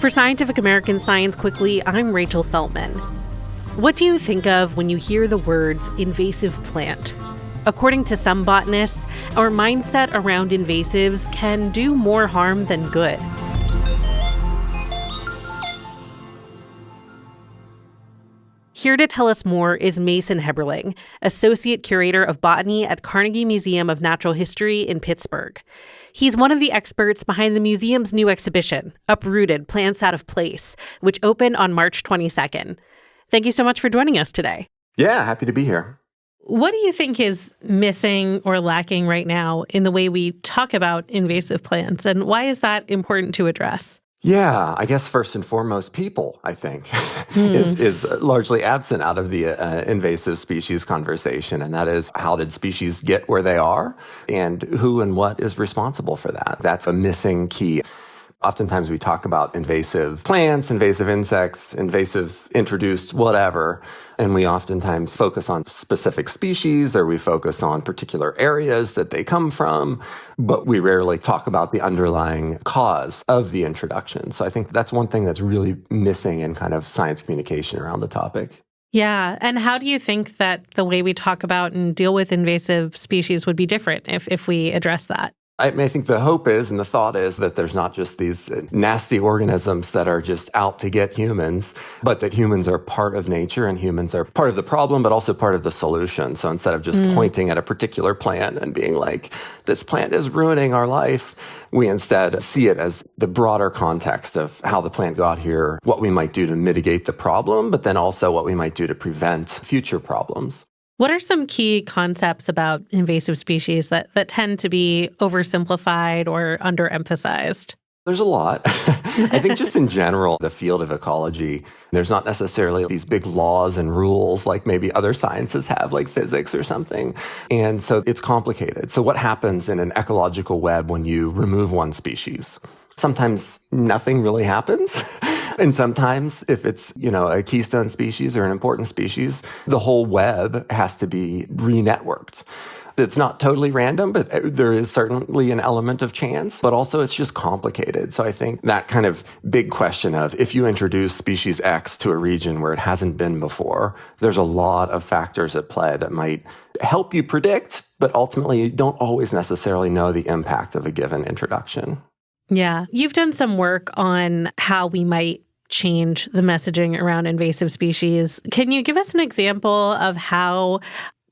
For Scientific American Science Quickly, I'm Rachel Feltman. What do you think of when you hear the words invasive plant? According to some botanists, our mindset around invasives can do more harm than good. Here to tell us more is Mason Heberling, Associate Curator of Botany at Carnegie Museum of Natural History in Pittsburgh. He's one of the experts behind the museum's new exhibition, Uprooted, Plants Out of Place, which opened on March 22nd. Thank you so much for joining us today. Yeah, happy to be here. What do you think is missing or lacking right now in the way we talk about invasive plants, and why is that important to address? Yeah, I guess first and foremost, people, I think, is largely absent out of the invasive species conversation. And that is, how did species get where they are, and who and what is responsible for that? That's a missing key. Oftentimes we talk about invasive plants, invasive insects, invasive introduced whatever, and we oftentimes focus on specific species or we focus on particular areas that they come from, but we rarely talk about the underlying cause of the introduction. So I think that's one thing that's really missing in kind of science communication around the topic. Yeah. And how do you think that the way we talk about and deal with invasive species would be different if we address that? I think the hope is and the thought is that there's not just these nasty organisms that are just out to get humans, but that humans are part of nature and humans are part of the problem, but also part of the solution. So instead of just pointing at a particular plant and being like, this plant is ruining our life, we instead see it as the broader context of how the plant got here, what we might do to mitigate the problem, but then also what we might do to prevent future problems. What are some key concepts about invasive species that tend to be oversimplified or underemphasized? There's a lot. I think just in general, the field of ecology, there's not necessarily these big laws and rules like maybe other sciences have, like physics or something. And so it's complicated. So what happens in an ecological web when you remove one species? Sometimes nothing really happens. And sometimes if it's, a keystone species or an important species, the whole web has to be re-networked. It's not totally random, but there is certainly an element of chance, but also it's just complicated. So I think that kind of big question of if you introduce species X to a region where it hasn't been before, there's a lot of factors at play that might help you predict, but ultimately you don't always necessarily know the impact of a given introduction. Yeah. You've done some work on how we might change the messaging around invasive species. Can you give us an example of how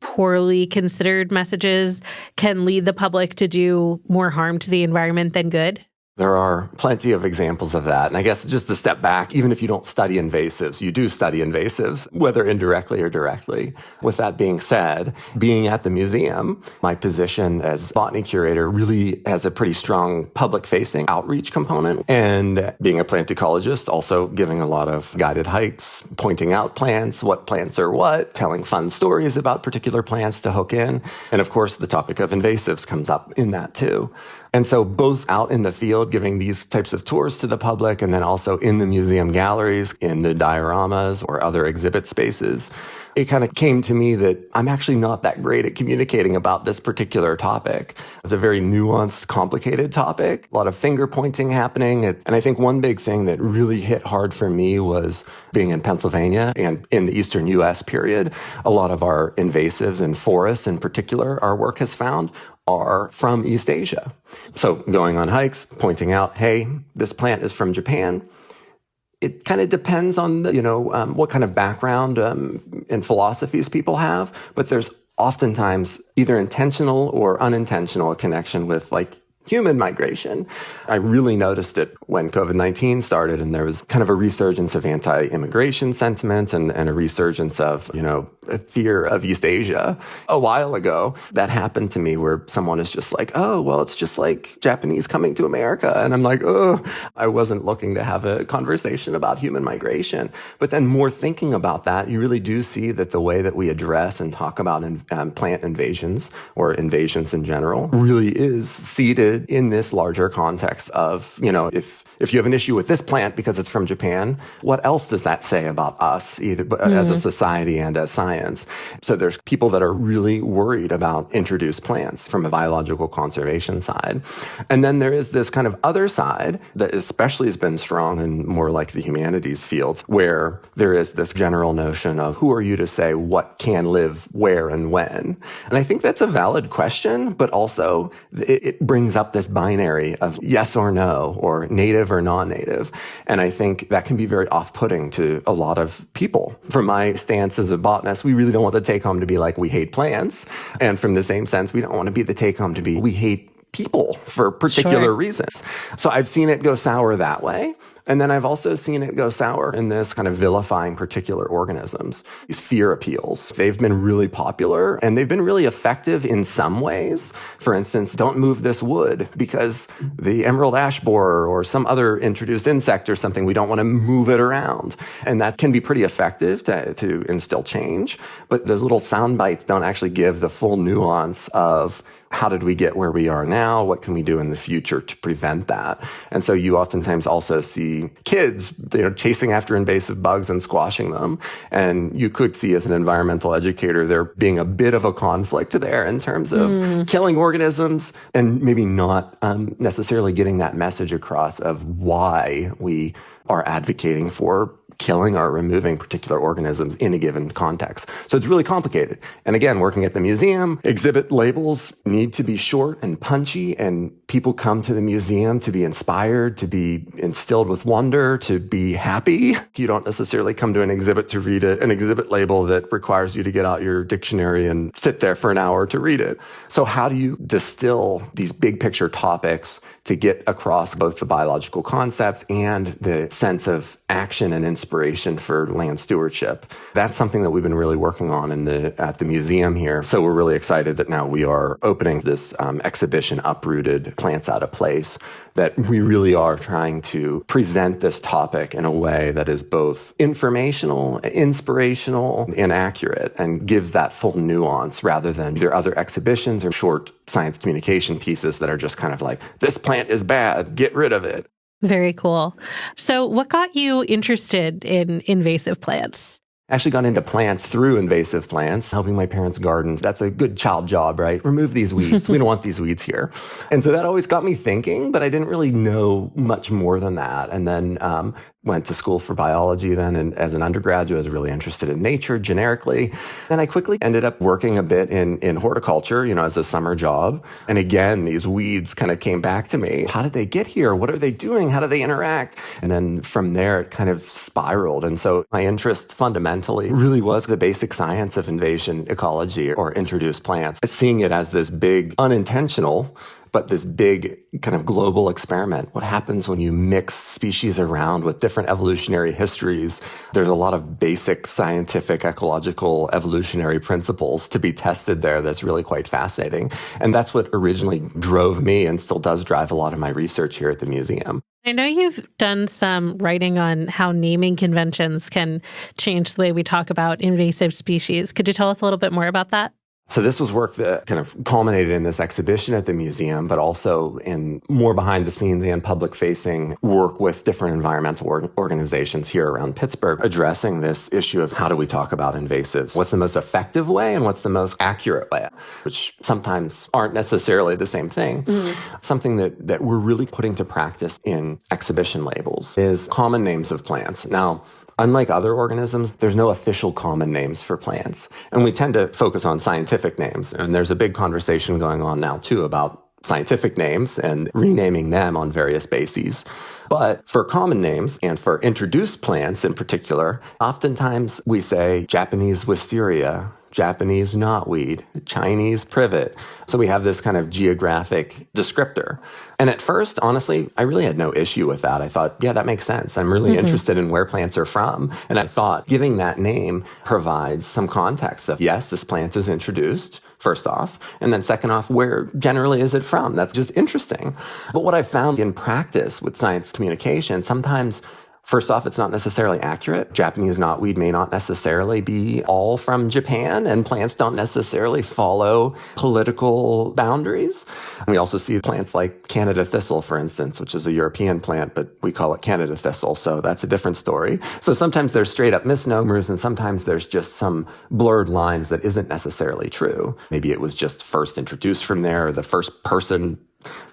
poorly considered messages can lead the public to do more harm to the environment than good? There are plenty of examples of that. And I guess just to step back, even if you don't study invasives, you do study invasives, whether indirectly or directly. With that being said, being at the museum, my position as botany curator really has a pretty strong public-facing outreach component. And being a plant ecologist, also giving a lot of guided hikes, pointing out plants, what plants are what, telling fun stories about particular plants to hook in. And of course, the topic of invasives comes up in that too. And so both out in the field, giving these types of tours to the public, and then also in the museum galleries, in the dioramas or other exhibit spaces, it kind of came to me that I'm actually not that great at communicating about this particular topic. It's a very nuanced, complicated topic, a lot of finger pointing happening. And I think one big thing that really hit hard for me was being in Pennsylvania and in the eastern U.S. period. A lot of our invasives and forests in particular, our work has found, are from East Asia. So going on hikes, pointing out, hey, this plant is from Japan. It kind of depends on what kind of background and philosophies people have, but there's oftentimes either intentional or unintentional connection with human migration. I really noticed it when COVID-19 started and there was kind of a resurgence of anti-immigration sentiment and a resurgence of, a fear of East Asia. A while ago, that happened to me where someone is just like, oh, well, it's just like Japanese coming to America. And I'm like, oh, I wasn't looking to have a conversation about human migration. But then more thinking about that, you really do see that the way that we address and talk about plant invasions or invasions in general really is seated in this larger context of, if you have an issue with this plant because it's from Japan, what else does that say about us, either as a society and as science? science. So there's people that are really worried about introduced plants from a biological conservation side. And then there is this kind of other side that especially has been strong in more like the humanities fields, where there is this general notion of who are you to say what can live where and when? And I think that's a valid question, but also it brings up this binary of yes or no, or native or non-native. And I think that can be very off-putting to a lot of people. From my stance as a botanist, we really don't want the take-home to be like, we hate plants. And from the same sense, we don't want to be the take-home to be, we hate people for particular reasons. So I've seen it go sour that way. And then I've also seen it go sour in this kind of vilifying particular organisms, these fear appeals. They've been really popular and they've been really effective in some ways. For instance, don't move this wood because the emerald ash borer or some other introduced insect or something, we don't want to move it around. And that can be pretty effective to instill change. But those little sound bites don't actually give the full nuance of how did we get where we are now? What can we do in the future to prevent that? And so you oftentimes also see kids, chasing after invasive bugs and squashing them. And you could see as an environmental educator there being a bit of a conflict there in terms of killing organisms and maybe not necessarily getting that message across of why we are advocating for killing or removing particular organisms in a given context. So it's really complicated. And again, working at the museum, exhibit labels need to be short and punchy, and people come to the museum to be inspired, to be instilled with wonder, to be happy. You don't necessarily come to an exhibit to read an exhibit label that requires you to get out your dictionary and sit there for an hour to read it. So how do you distill these big picture topics to get across both the biological concepts and the sense of action and inspiration for land stewardship? That's something that we've been really working on at the museum here. So we're really excited that now we are opening this exhibition, Uprooted Plants Out of Place, that we really are trying to present this topic in a way that is both informational, inspirational, and accurate, and gives that full nuance rather than either other exhibitions or short science communication pieces that are just kind of like, this plant is bad, get rid of it. Very cool. So what got you interested in invasive plants? I actually got into plants through invasive plants, helping my parents garden. That's a good child job, right? Remove these weeds. We don't want these weeds here. And so that always got me thinking, but I didn't really know much more than that. And then went to school for biology then, and as an undergraduate, I was really interested in nature generically. And I quickly ended up working a bit in horticulture, as a summer job. And again, these weeds kind of came back to me. How did they get here? What are they doing? How do they interact? And then from there, it kind of spiraled. And so my interest fundamentally really was the basic science of invasion ecology or introduced plants, seeing it as this big unintentional but this big kind of global experiment. What happens when you mix species around with different evolutionary histories? There's a lot of basic scientific, ecological, evolutionary principles to be tested there that's really quite fascinating. And that's what originally drove me and still does drive a lot of my research here at the museum. I know you've done some writing on how naming conventions can change the way we talk about invasive species. Could you tell us a little bit more about that? So this was work that kind of culminated in this exhibition at the museum, but also in more behind the scenes and public facing work with different environmental organizations here around Pittsburgh, addressing this issue of how do we talk about invasives? What's the most effective way and what's the most accurate way, which sometimes aren't necessarily the same thing. Mm-hmm. Something that we're really putting to practice in exhibition labels is common names of plants. Now, unlike other organisms, there's no official common names for plants. And we tend to focus on scientific names. And there's a big conversation going on now, too, about scientific names and renaming them on various bases. But for common names and for introduced plants in particular, oftentimes we say Japanese wisteria, Japanese knotweed, Chinese privet. So we have this kind of geographic descriptor. And at first, honestly, I really had no issue with that. I thought, yeah, that makes sense. I'm really interested in where plants are from. And I thought giving that name provides some context of, yes, this plant is introduced, first off. And then second off, where generally is it from? That's just interesting. But what I found in practice with science communication, sometimes First off, it's not necessarily accurate. Japanese knotweed may not necessarily be all from Japan, and plants don't necessarily follow political boundaries. We also see plants like Canada thistle, for instance, which is a European plant, but we call it Canada thistle, so that's a different story. So sometimes there's straight up misnomers, and sometimes there's just some blurred lines that isn't necessarily true. Maybe it was just first introduced from there, or the first person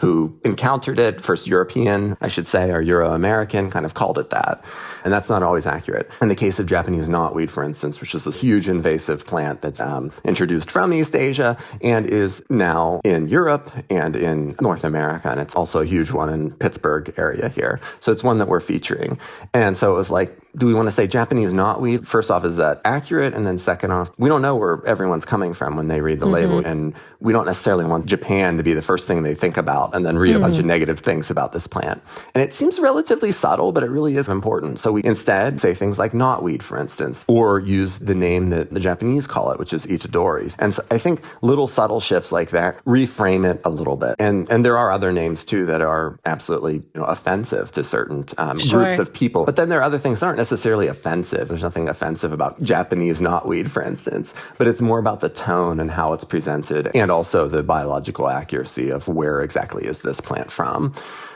who encountered it, first European, I should say, or Euro-American, kind of called it that. And that's not always accurate. In the case of Japanese knotweed, for instance, which is this huge invasive plant that's introduced from East Asia and is now in Europe and in North America. And it's also a huge one in Pittsburgh area here. So it's one that we're featuring. And so it was like, do we want to say Japanese knotweed? First off, is that accurate? And then second off, we don't know where everyone's coming from when they read the label. And we don't necessarily want Japan to be the first thing they think about and then read a bunch of negative things about this plant. And it seems relatively subtle, but it really is important. So we instead say things like knotweed, for instance, or use the name that the Japanese call it, which is Itadori. And so I think little subtle shifts like that reframe it a little bit. And there are other names too that are absolutely offensive to certain groups of people. But then there are other things that aren't necessarily offensive. There's nothing offensive about Japanese knotweed, for instance, but it's more about the tone and how it's presented, and also the biological accuracy of where exactly is this plant from.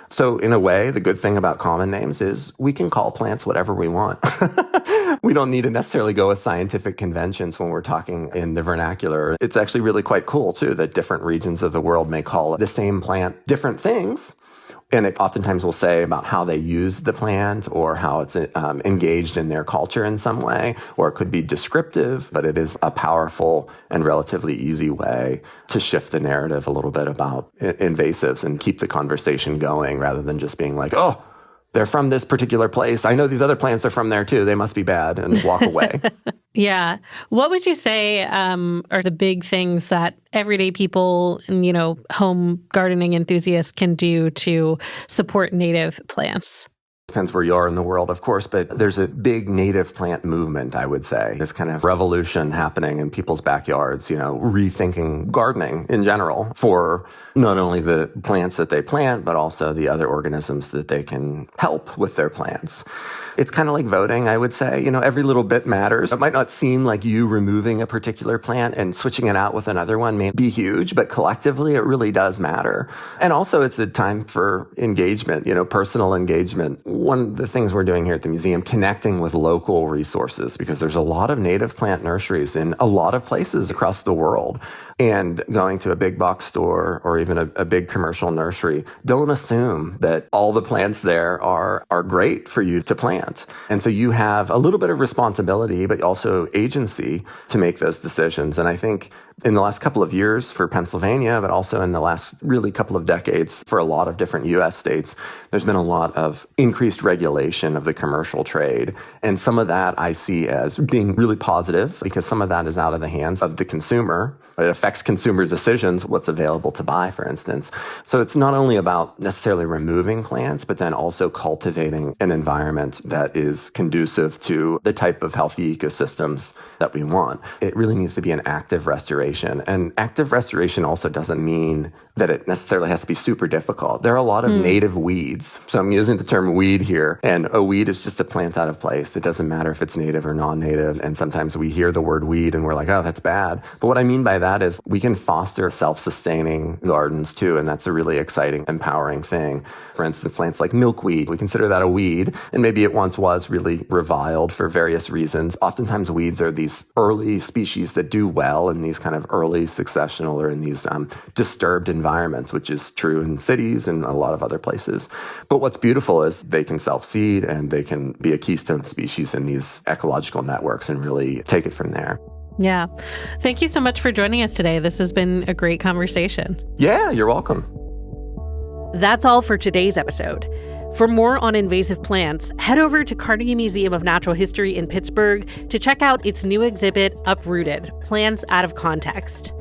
So in a way, the good thing about common names is we can call plants whatever we want. We don't need to necessarily go with scientific conventions when we're talking in the vernacular. It's actually really quite cool, too, that different regions of the world may call the same plant different things. And it oftentimes will say about how they use the plant or how it's engaged in their culture in some way, or it could be descriptive, but it is a powerful and relatively easy way to shift the narrative a little bit about invasives and keep the conversation going rather than just being like, oh, they're from this particular place. I know these other plants are from there too. They must be bad, and walk away. Yeah. What would you say are the big things that everyday people and, home gardening enthusiasts can do to support native plants? Depends where you are in the world, of course, but there's a big native plant movement, I would say. This kind of revolution happening in people's backyards, rethinking gardening in general for not only the plants that they plant, but also the other organisms that they can help with their plants. It's kind of like voting, I would say. Every little bit matters. It might not seem like you removing a particular plant and switching it out with another one may be huge, but collectively it really does matter. And also it's a time for engagement, personal engagement. One of the things we're doing here at the museum, connecting with local resources, because there's a lot of native plant nurseries in a lot of places across the world. And going to a big box store or even a big commercial nursery, don't assume that all the plants there are great for you to plant. And so you have a little bit of responsibility, but also agency to make those decisions. And I think in the last couple of years for Pennsylvania, but also in the last really couple of decades for a lot of different U.S. states, there's been a lot of increased regulation of the commercial trade. And some of that I see as being really positive because some of that is out of the hands of the consumer. It affects consumer decisions, what's available to buy, for instance. So it's not only about necessarily removing plants, but then also cultivating an environment that is conducive to the type of healthy ecosystems that we want. It really needs to be an active restoration. And active restoration also doesn't mean that it necessarily has to be super difficult. There are a lot of native weeds. So I'm using the term weed here. And a weed is just a plant out of place. It doesn't matter if it's native or non-native. And sometimes we hear the word weed and we're like, oh, that's bad. But what I mean by that is we can foster self-sustaining gardens too. And that's a really exciting, empowering thing. For instance, plants like milkweed, we consider that a weed. And maybe it once was really reviled for various reasons. Oftentimes weeds are these early species that do well in these kind of early successional or in these disturbed environments, which is true in cities and a lot of other places. But what's beautiful is they can self-seed and they can be a keystone species in these ecological networks and really take it from there. Yeah. Thank you so much for joining us today. This has been a great conversation. Yeah, you're welcome. That's all for today's episode. For more on invasive plants, head over to Carnegie Museum of Natural History in Pittsburgh to check out its new exhibit, Uprooted: Plants Out of Context.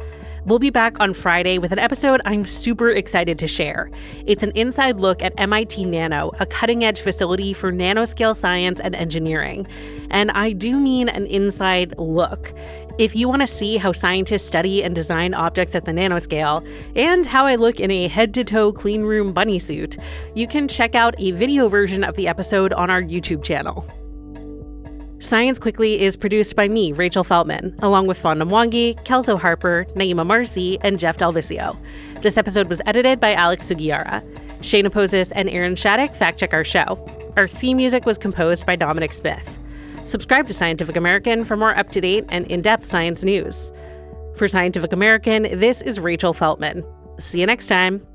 We'll be back on Friday with an episode I'm super excited to share. It's an inside look at MIT Nano, a cutting-edge facility for nanoscale science and engineering. And I do mean an inside look. If you want to see how scientists study and design objects at the nanoscale, and how I look in a head-to-toe clean room bunny suit, you can check out a video version of the episode on our YouTube channel. Science Quickly is produced by me, Rachel Feltman, along with Fonda Mwangi, Kelso Harper, Naima Marcy, and Jeff Delvicio. This episode was edited by Alex Sugiura. Shayna Poses and Aaron Shattuck fact-check our show. Our theme music was composed by Dominic Smith. Subscribe to Scientific American for more up-to-date and in-depth science news. For Scientific American, this is Rachel Feltman. See you next time.